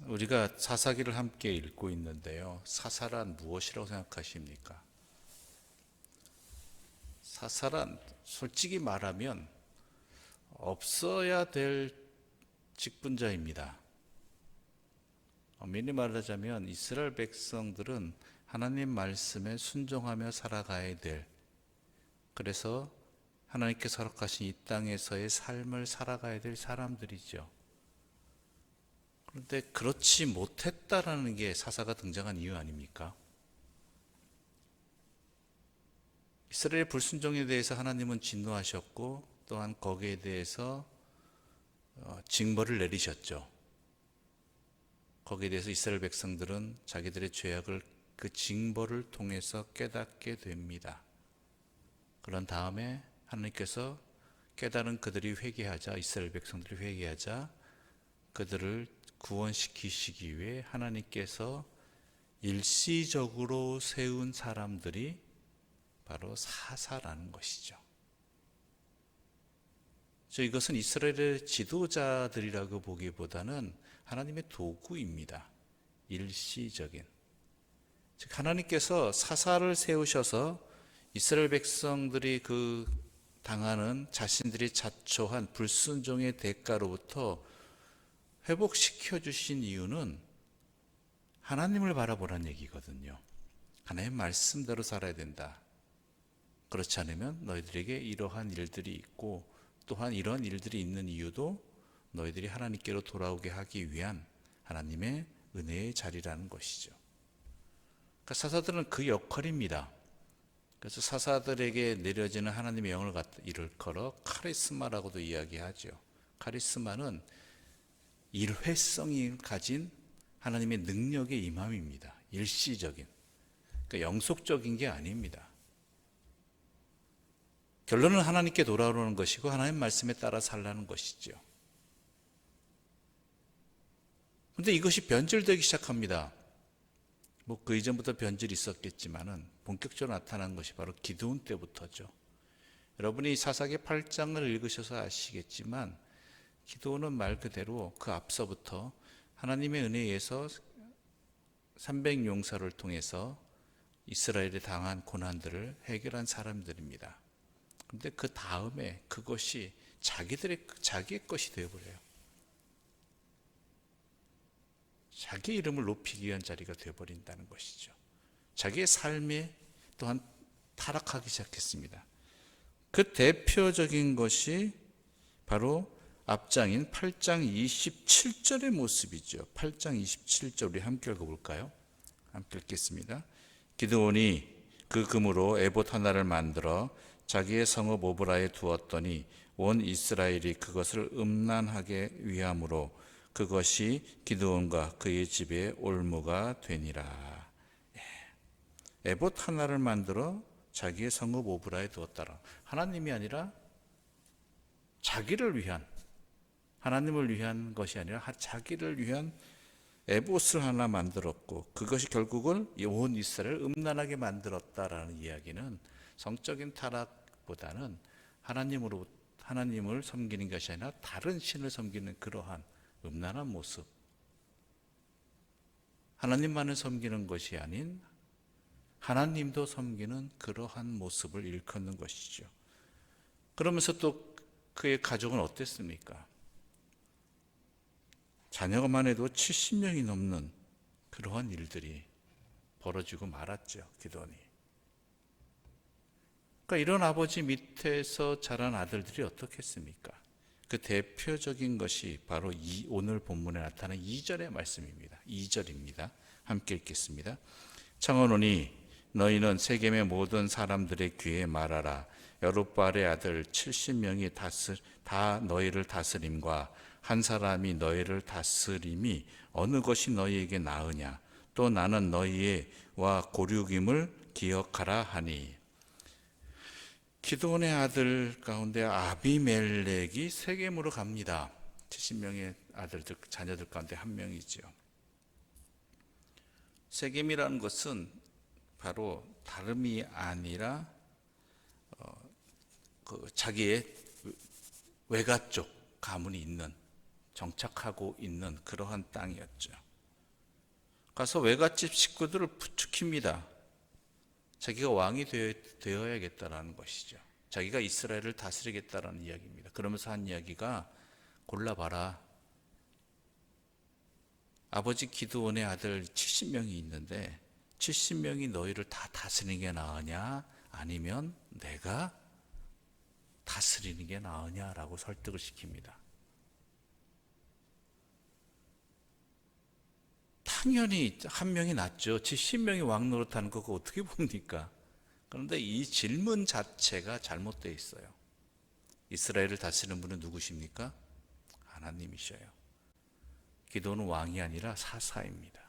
우리가 사사기를 함께 읽고 있는데요. 사사란 무엇이라고 생각하십니까? 사사란 솔직히 말하면 없어야 될 직분자입니다. 엄밀히 말하자면 이스라엘 백성들은 하나님 말씀에 순종하며 살아가야 될, 그래서 하나님께서 허락하신 이 땅에서의 삶을 살아가야 될 사람들이죠. 그런데 그렇지 못했다라는 게 사사가 등장한 이유 아닙니까? 이스라엘의 불순종에 대해서 하나님은 진노하셨고 또한 거기에 대해서 징벌을 내리셨죠. 거기에 대해서 이스라엘 백성들은 자기들의 죄악을 그 징벌을 통해서 깨닫게 됩니다. 그런 다음에 하나님께서 깨달은 그들이 회개하자, 이스라엘 백성들이 회개하자 그들을 구원시키시기 위해 하나님께서 일시적으로 세운 사람들이 바로 사사라는 것이죠. 이것은 이스라엘의 지도자들이라고 보기보다는 하나님의 도구입니다. 일시적인. 즉 하나님께서 사사를 세우셔서 이스라엘 백성들이 그 당하는 자신들이 자초한 불순종의 대가로부터 회복시켜 주신 이유는 하나님을 바라보라는 얘기거든요. 하나님 말씀대로 살아야 된다. 그렇지 않으면 너희들에게 이러한 일들이 있고 또한 이런 일들이 있는 이유도 너희들이 하나님께로 돌아오게 하기 위한 하나님의 은혜의 자리라는 것이죠. 그러니까 사사들은 그 역할입니다. 그래서 사사들에게 내려지는 하나님의 영을 일컬어 카리스마라고도 이야기하죠. 카리스마는 일회성이 가진 하나님의 능력의 임함입니다. 일시적인, 그러니까 영속적인 게 아닙니다. 결론은 하나님께 돌아오는 것이고 하나님 말씀에 따라 살라는 것이죠. 그런데 이것이 변질되기 시작합니다. 그 이전부터 변질이 있었겠지만은 본격적으로 나타난 것이 바로 기드온 때부터죠. 여러분이 사사기 8장을 읽으셔서 아시겠지만 기드온은 말 그대로 그 앞서부터 하나님의 은혜에 의해서 300용사를 통해서 이스라엘이 당한 고난들을 해결한 사람들입니다. 그런데 그 다음에 그것이 자기의 것이 되어버려요. 자기의 이름을 높이기 위한 자리가 되어버린다는 것이죠. 자기의 삶에 또한 타락하기 시작했습니다. 그 대표적인 것이 바로 앞장인 8장 27절의 모습이죠. 8장 27절 우리 함께 읽어볼까요? 함께 읽겠습니다. 기드온이 그 금으로 에봇 하나를 만들어 자기의 성읍 오브라에 두었더니 온 이스라엘이 그것을 음란하게 위함으로 그것이 기드온과 그의 집에 올무가 되니라. 에봇 하나를 만들어 자기의 성읍 오브라에 두었다라. 하나님이 아니라 자기를 위한, 하나님을 위한 것이 아니라 자기를 위한 에봇을 하나 만들었고 그것이 결국은 온 이스라엘을 음란하게 만들었다라는 이야기는 성적인 타락보다는 하나님을 섬기는 것이 아니라 다른 신을 섬기는 그러한 음란한 모습, 하나님만을 섬기는 것이 아닌 하나님도 섬기는 그러한 모습을 일컫는 것이죠. 그러면서 또 그의 가족은 어땠습니까? 자녀만 해도 70명이 넘는 그러한 일들이 벌어지고 말았죠. 기드온이. 그러니까 이런 아버지 밑에서 자란 아들들이 어떻겠습니까? 그 대표적인 것이 바로 오늘 본문에 나타난 2절의 말씀입니다. 2절입니다. 함께 읽겠습니다. 청하노니 너희는 세겜의 모든 사람들의 귀에 말하라. 여룹바알의 아들 70명이 다 너희를 다스림과 한 사람이 너희를 다스림이 어느 것이 너희에게 나으냐. 또 나는 너희와 고륙임을 기억하라 하니. 기드온의 아들 가운데 아비멜렉이 세겜으로 갑니다. 70명의 아들들, 자녀들 가운데 한 명이죠. 세겜이라는 것은 바로 다름이 아니라 자기의 외가 쪽 가문이 있는, 정착하고 있는 그러한 땅이었죠. 가서 외갓집 식구들을 부추깁니다. 자기가 왕이 되어야겠다라는 것이죠. 자기가 이스라엘을 다스리겠다라는 이야기입니다. 그러면서 한 이야기가 골라봐라. 아버지 기드온의 아들 70명이 있는데 70명이 너희를 다 다스리는 게 나으냐 아니면 내가 다스리는 게 나으냐라고 설득을 시킵니다. 당연히 한 명이 낫죠. 70명이 왕 노릇하는 거 어떻게 봅니까? 그런데 이 질문 자체가 잘못되어 있어요. 이스라엘을 다스리는 분은 누구십니까? 하나님이셔요. 기도는 왕이 아니라 사사입니다.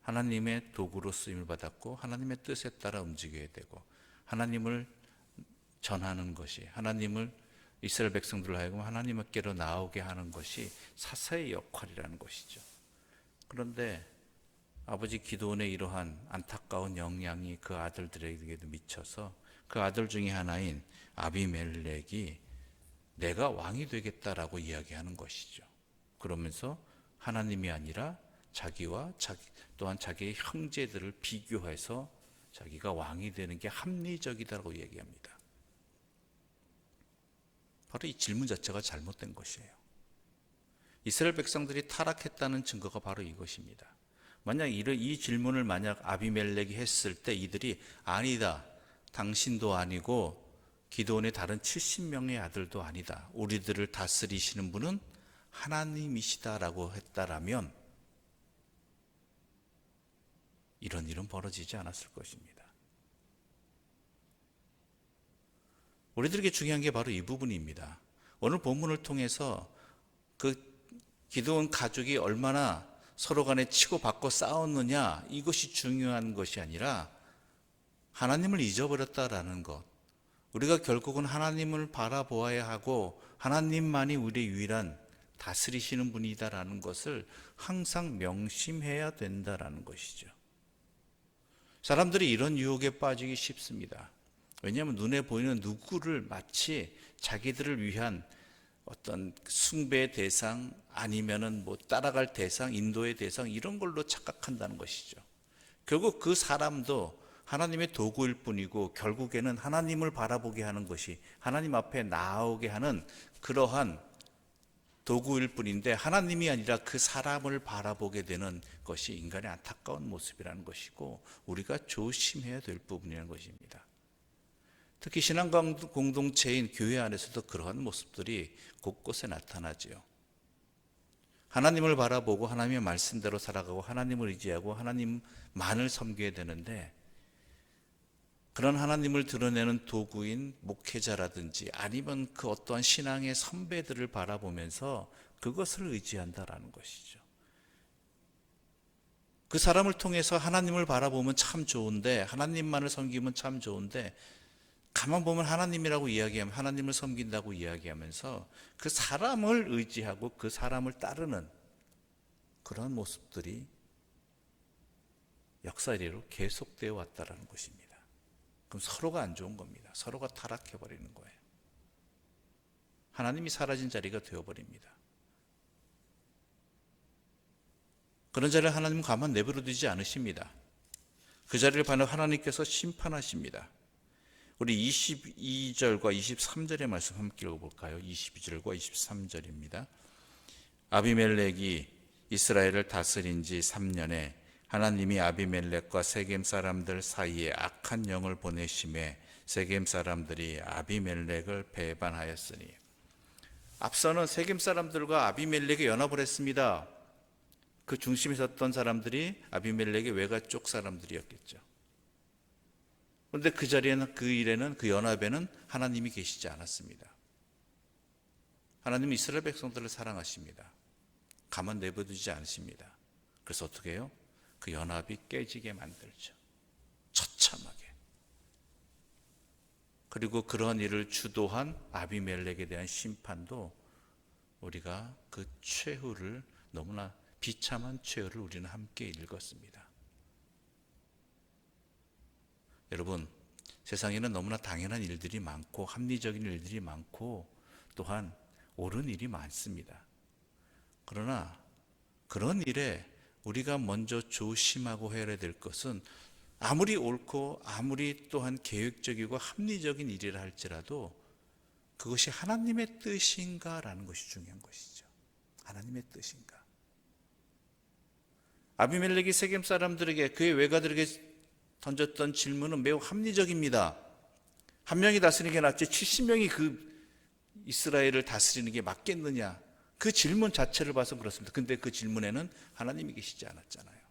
하나님의 도구로 쓰임을 받았고 하나님의 뜻에 따라 움직여야 되고 하나님을 전하는 것이, 하나님을 이스라엘 백성들을 하여금 하나님께로 나오게 하는 것이 사사의 역할이라는 것이죠. 그런데 아버지 기드온의 이러한 안타까운 영향이 그 아들들에게도 미쳐서 그 아들 중에 하나인 아비멜렉이 내가 왕이 되겠다라고 이야기하는 것이죠. 그러면서 하나님이 아니라 자기와 또한 자기의 형제들을 비교해서 자기가 왕이 되는 게 합리적이다라고 얘기합니다. 바로 이 질문 자체가 잘못된 것이에요. 이스라엘 백성들이 타락했다는 증거가 바로 이것입니다. 만약 이 질문을 만약 아비멜렉이 했을 때 이들이 아니다, 당신도 아니고 기드온의 다른 70명의 아들도 아니다, 우리들을 다스리시는 분은 하나님이시다라고 했다라면 이런 일은 벌어지지 않았을 것입니다. 우리들에게 중요한 게 바로 이 부분입니다. 오늘 본문을 통해서 그 기드온 가족이 얼마나 서로 간에 치고받고 싸웠느냐, 이것이 중요한 것이 아니라 하나님을 잊어버렸다라는 것. 우리가 결국은 하나님을 바라보아야 하고 하나님만이 우리의 유일한 다스리시는 분이다라는 것을 항상 명심해야 된다라는 것이죠. 사람들이 이런 유혹에 빠지기 쉽습니다. 왜냐하면 눈에 보이는 누구를 마치 자기들을 위한 어떤 숭배의 대상 아니면은 뭐 따라갈 대상, 인도의 대상 이런 걸로 착각한다는 것이죠. 결국 그 사람도 하나님의 도구일 뿐이고 결국에는 하나님을 바라보게 하는 것이 하나님 앞에 나오게 하는 그러한 도구일 뿐인데 하나님이 아니라 그 사람을 바라보게 되는 것이 인간의 안타까운 모습이라는 것이고 우리가 조심해야 될 부분이라는 것입니다. 특히 신앙 공동체인 교회 안에서도 그러한 모습들이 곳곳에 나타나지요. 하나님을 바라보고 하나님의 말씀대로 살아가고 하나님을 의지하고 하나님만을 섬겨야 되는데 그런 하나님을 드러내는 도구인 목회자라든지 아니면 그 어떠한 신앙의 선배들을 바라보면서 그것을 의지한다라는 것이죠. 그 사람을 통해서 하나님을 바라보면 참 좋은데 하나님만을 섬기면 참 좋은데 가만 보면 하나님이라고 이야기하면 하나님을 섬긴다고 이야기하면서 그 사람을 의지하고 그 사람을 따르는 그런 모습들이 역사 이래로 계속되어 왔다라는 것입니다. 그럼 서로가 안 좋은 겁니다. 서로가 타락해버리는 거예요. 하나님이 사라진 자리가 되어버립니다. 그런 자리를 하나님은 가만 내버려두지 않으십니다. 그 자리를 반해 하나님께서 심판하십니다. 우리 22절과 23절의 말씀 함께 읽어볼까요? 22절과 23절입니다. 아비멜렉이 이스라엘을 다스린 지 3년에 하나님이 아비멜렉과 세겜 사람들 사이에 악한 영을 보내심에 세겜 사람들이 아비멜렉을 배반하였으니 앞서는 세겜 사람들과 아비멜렉이 연합을 했습니다. 그 중심에 섰던 사람들이 아비멜렉의 외가 쪽 사람들이었겠죠. 그런데 그 자리에는 그 일에는 그 연합에는 하나님이 계시지 않았습니다. 하나님은 이스라엘 백성들을 사랑하십니다. 가만 내버려두지 않으십니다. 그래서 어떻게 해요? 그 연합이 깨지게 만들죠. 처참하게. 그리고 그런 일을 주도한 아비멜렉에 대한 심판도 우리가 그 최후를 너무나 비참한 최후를 우리는 함께 읽었습니다. 여러분, 세상에는 너무나 당연한 일들이 많고 합리적인 일들이 많고 또한 옳은 일이 많습니다. 그러나 그런 일에 우리가 먼저 조심하고 해야 될 것은 아무리 옳고 아무리 또한 계획적이고 합리적인 일이라 할지라도 그것이 하나님의 뜻인가라는 것이 중요한 것이죠. 하나님의 뜻인가. 아비멜렉이 세겜 사람들에게, 그의 외가들에게 던졌던 질문은 매우 합리적입니다. 한 명이 다스리는 게 낫지 70명이 그 이스라엘을 다스리는 게 맞겠느냐. 그 질문 자체를 봐서 그렇습니다. 근데 그 질문에는 하나님이 계시지 않았잖아요.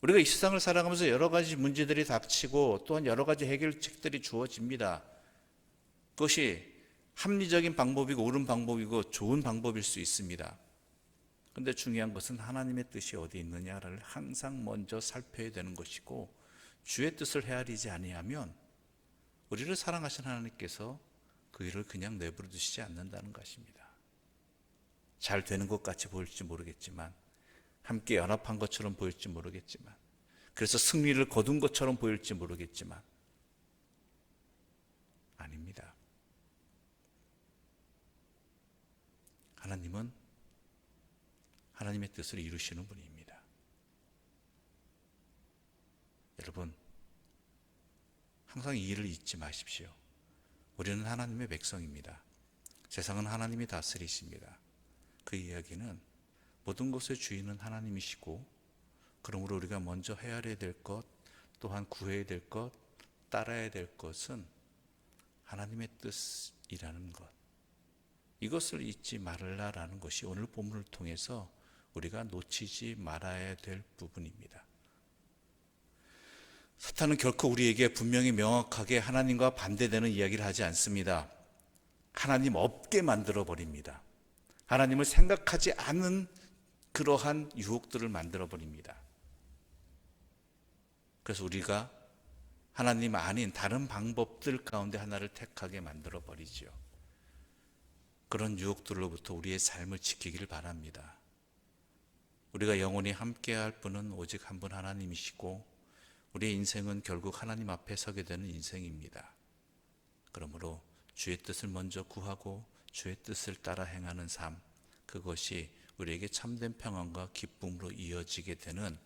우리가 이 세상을 살아가면서 여러 가지 문제들이 닥치고 또한 여러 가지 해결책들이 주어집니다. 그것이 합리적인 방법이고 옳은 방법이고 좋은 방법일 수 있습니다. 그런데 중요한 것은 하나님의 뜻이 어디 있느냐를 항상 먼저 살펴야 되는 것이고, 주의 뜻을 헤아리지 아니하면 우리를 사랑하신 하나님께서 그 일을 그냥 내버려 두시지 않는다는 것입니다. 잘 되는 것 같이 보일지 모르겠지만, 함께 연합한 것처럼 보일지 모르겠지만, 그래서 승리를 거둔 것처럼 보일지 모르겠지만 아닙니다. 하나님은 하나님의 뜻을 이루시는 분입니다. 여러분, 항상 이 일을 잊지 마십시오. 우리는 하나님의 백성입니다. 세상은 하나님이 다스리십니다. 그 이야기는 모든 것의 주인은 하나님이시고, 그러므로 우리가 먼저 헤아려야 될 것, 또한 구해야 될 것, 따라야 될 것은 하나님의 뜻이라는 것, 이것을 잊지 말라라는 것이 오늘 본문을 통해서 우리가 놓치지 말아야 될 부분입니다. 사탄은 결코 우리에게 분명히 명확하게 하나님과 반대되는 이야기를 하지 않습니다. 하나님 없게 만들어 버립니다. 하나님을 생각하지 않은 그러한 유혹들을 만들어 버립니다. 그래서 우리가 하나님 아닌 다른 방법들 가운데 하나를 택하게 만들어 버리죠. 그런 유혹들로부터 우리의 삶을 지키기를 바랍니다. 우리가 영원히 함께할 분은 오직 한 분 하나님이시고, 우리의 인생은 결국 하나님 앞에 서게 되는 인생입니다. 그러므로 주의 뜻을 먼저 구하고 주의 뜻을 따라 행하는 삶, 그것이 우리에게 참된 평안과 기쁨으로 이어지게 되는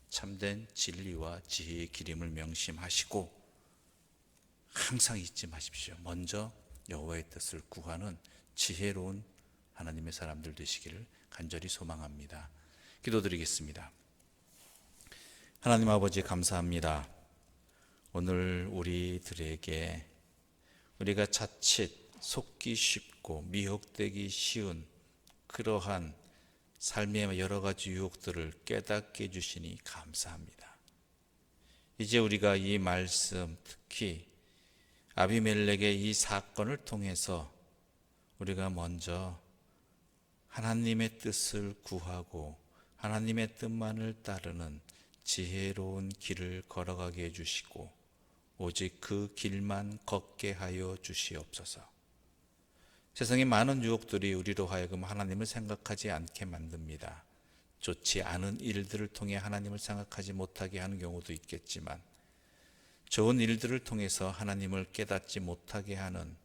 참된 진리와 지혜의 길임을 명심하시고, 항상 잊지 마십시오. 먼저 여호와의 뜻을 구하는 지혜로운 하나님의 사람들 되시기를 간절히 소망합니다. 기도드리겠습니다. 하나님 아버지, 감사합니다. 오늘 우리들에게 우리가 자칫 속기 쉽고 미혹되기 쉬운 그러한 삶의 여러 가지 유혹들을 깨닫게 해주시니 감사합니다. 이제 우리가 이 말씀, 특히 아비멜렉의 이 사건을 통해서 우리가 먼저 하나님의 뜻을 구하고 하나님의 뜻만을 따르는 지혜로운 길을 걸어가게 해주시고, 오직 그 길만 걷게 하여 주시옵소서. 세상의 많은 유혹들이 우리로 하여금 하나님을 생각하지 않게 만듭니다. 좋지 않은 일들을 통해 하나님을 생각하지 못하게 하는 경우도 있겠지만, 좋은 일들을 통해서 하나님을 깨닫지 못하게 하는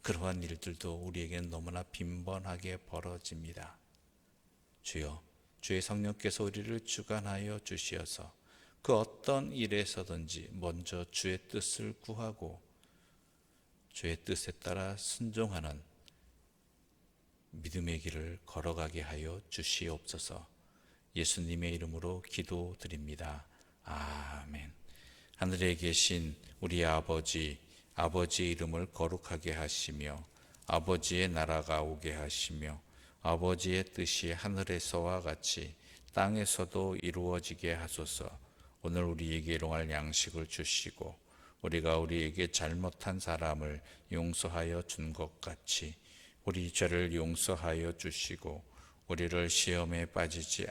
그러한 일들도 우리에게는 너무나 빈번하게 벌어집니다. 주여, 주의 성령께서 우리를 주관하여 주시어서 그 어떤 일에서든지 먼저 주의 뜻을 구하고 주의 뜻에 따라 순종하는 믿음의 길을 걸어가게 하여 주시옵소서. 예수님의 이름으로 기도드립니다. 아멘. 하늘에 계신 우리 아버지, 아버지의 이름을 거룩하게 하시며 아버지의 나라가 오게 하시며 아버지의 뜻이 하늘에서와 같이 땅에서도 이루어지게 하소서. 오늘 우리에게 일용할 양식을 주시고 우리가 우리에게 잘못한 사람을 용서하여 준 것 같이 우리 죄를 용서하여 주시고 우리를 시험에 빠지지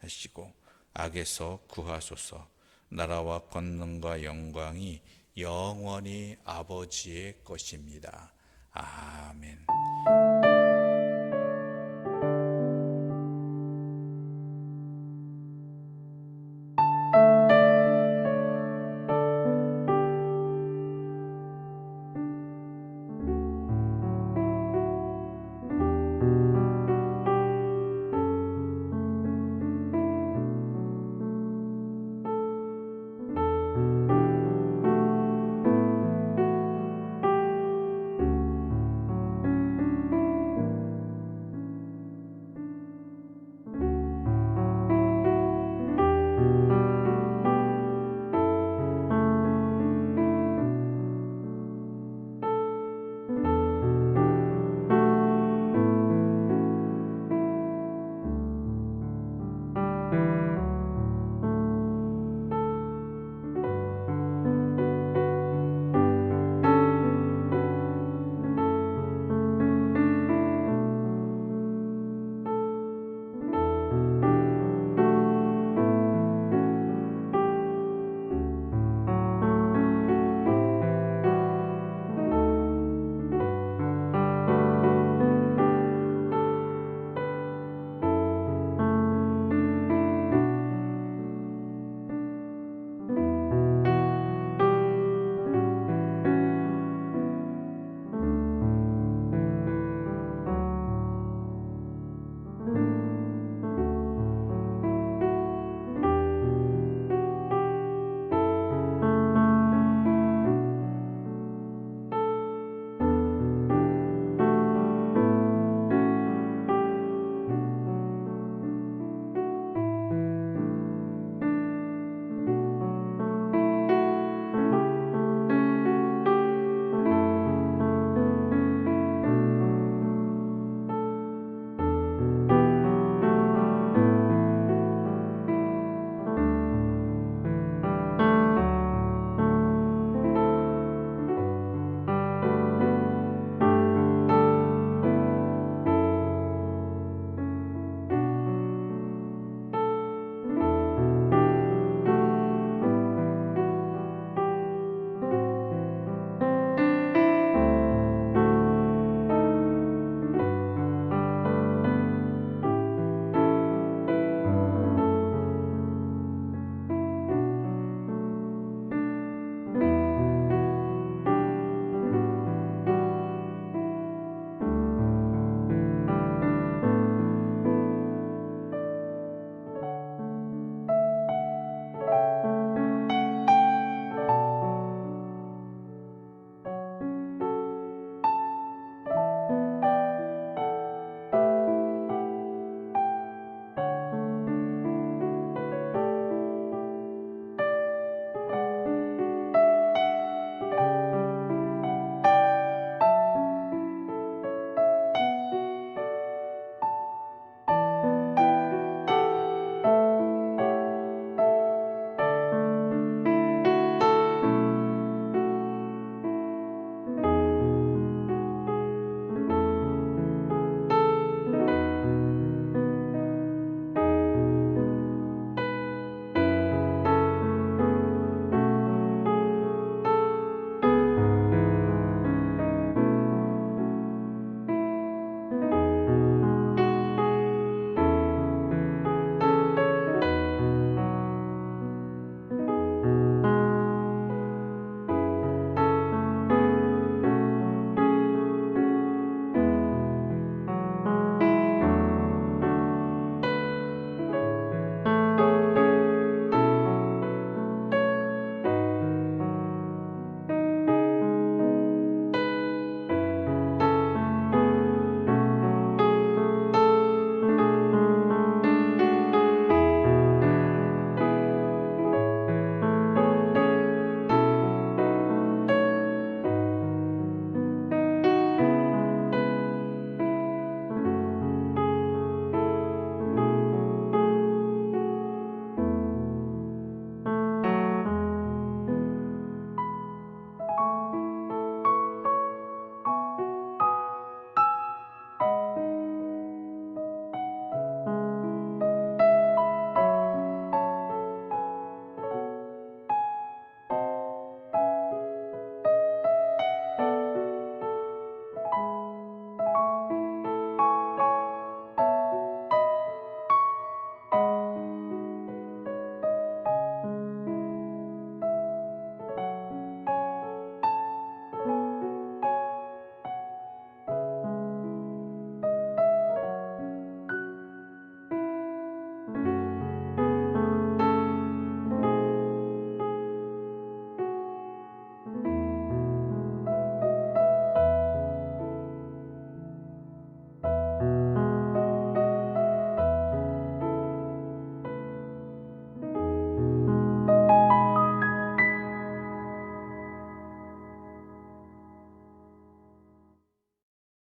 않으시고 악에서 구하소서. 나라와 권능과 영광이 영원히 아버지의 것입니다. 아멘.